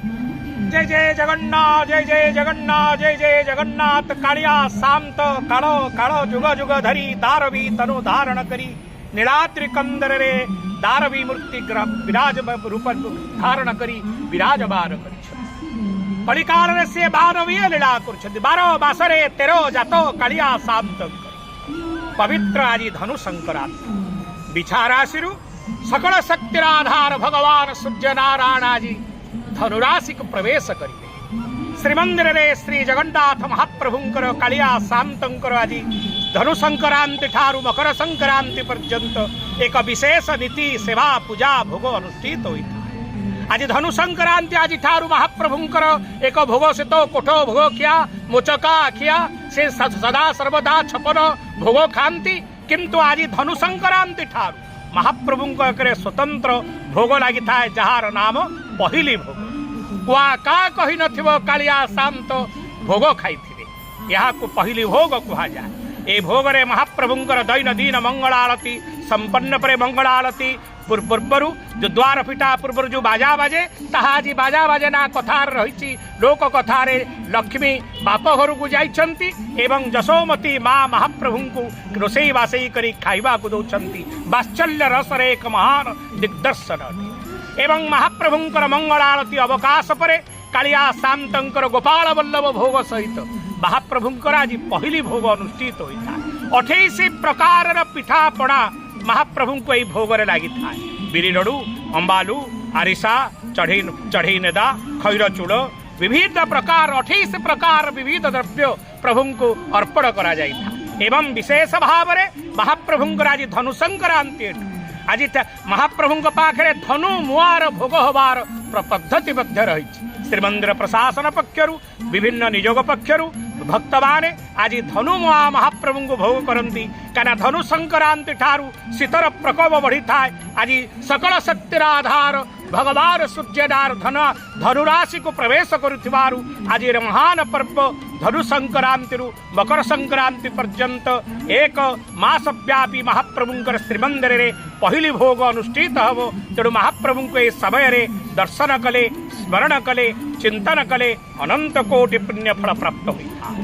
जय जय जगन्नाथ, जय जय जगन्नाथ, जय जय जगन्नाथ। कालिया शांत कालो कालो जुग जुग धरी दारवी तनु धारण करी नीलाद्रि कंदर रे दारवी मूर्ति विराज रूप धारण करी विराजमान कर कलिकाल से बारवीय लीला कर 12 मासरे 13 जातो कालिया शांत पवित्र आज धनु संक्रांति विछाराशि सकल शक्तिर आधार भगवान सूर्य नारायण आज धनुराशि को प्रवेश करेंगे श्रीमंदिर रे श्री जगन्नाथ महाप्रभुंकर कालिया शांतंकर आज धनु संक्रांति ठारू मकर संक्रांति पर्यंत एक विशेष नीति सेवा पूजा भोग अनुष्ठित होता है। आज धनु संक्रांति आज ठारू महाप्रभुंकर एक भोग से तो कोठो भोग किया मोचका किया से सदा सर्वदा 56 भोग खाती किंतु आज धनु संक्रांति ठारू महाप्रभुंकर स्वतंत्र भोग लगी था जार नाम पहली भोग कुआ का कही नथिबो कालिया शांत भोग खाई यहाँ को पहली भोग कहा जाए। ए भोग रे महाप्रभुंकर दैनंदिन मंगल आरती संपन्न पर मंगल आरती पूर्वर जो द्वार फिटा पूर्वर जो बाजा बाजे ताहा आज बाजा बाजे ना कथार रही लोक कथार लक्ष्मी बाप घर को जाइछंती एवं जशोमती माँ महाप्रभु को रोसई बासई करी खाइबा को दौरान वात्सल्य रसर एक महान दिग्दर्शन एवं महाप्रभुंकर मंगल आरती अवकाश पर कालिया शांतंकर गोपाल वल्लभ भोग सहित महाप्रभुंकर आज पहली भोग अनुष्ठित होता है। 28 प्रकार पिठा पड़ा महाप्रभु को यही भोग लगी था बिरी लडू अंबालू आरिसा चढ़ई नेदा खैर चूड़ विविध प्रकार 28 प्रकार विविध द्रव्य प्रभु को अर्पण करा जाइथा एवं विशेष भाव में महाप्रभुंकर आज धनु संक्रांति आज महाप्रभु पाखे धनु मुआर भोग हबार पद्धति रही श्रीमंदिर प्रशासन पक्षर विभिन्न निजोग पक्षर भक्त माने आज धनु मुआ महाप्रभु को भोग करती क्या धनु संक्रांति ठारू शीतर प्रकोप बढ़ी था आज सकल शक्तिर आधार भगवान सूर्यदार धनुराशि को प्रवेश करुथिबारु आज महान पर्व धनु संक्रांति मकर संक्रांति पर्यंत एक मास व्यापी महाप्रभुंकर श्रीमंदिर रे पहली भोग अनुष्ठित हब तेणु महाप्रभु को ये समय रे दर्शन कले स्मरण कले चिंतन कले अनंत कोटि पुण्य फल प्राप्त होता।